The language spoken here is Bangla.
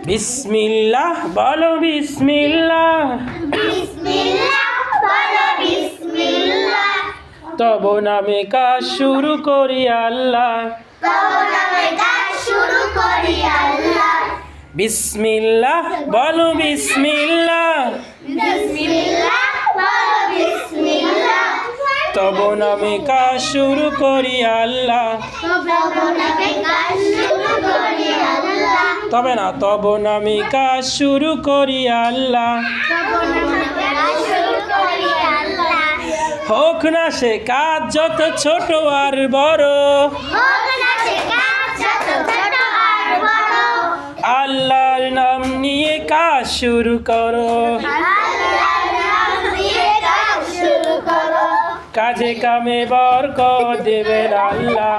বিসমিল্লাহ বলো বিসমিল্লাহ, তব নামে কাজ শুরু করি আল্লাহ। বিসমিল্লাহ বলো বিসমিল্লাহ, তব নামে কাজ শুরু করি আল্লাহ। তবে না, তব নামে কাজ শুরু করি আল্লাহ। হোক না সে কাজ যত ছোট আর বড়, আল্লাহর নাম নিয়ে কাজ শুরু করো। কাজে কামে বরকত দেবেন আল্লাহ।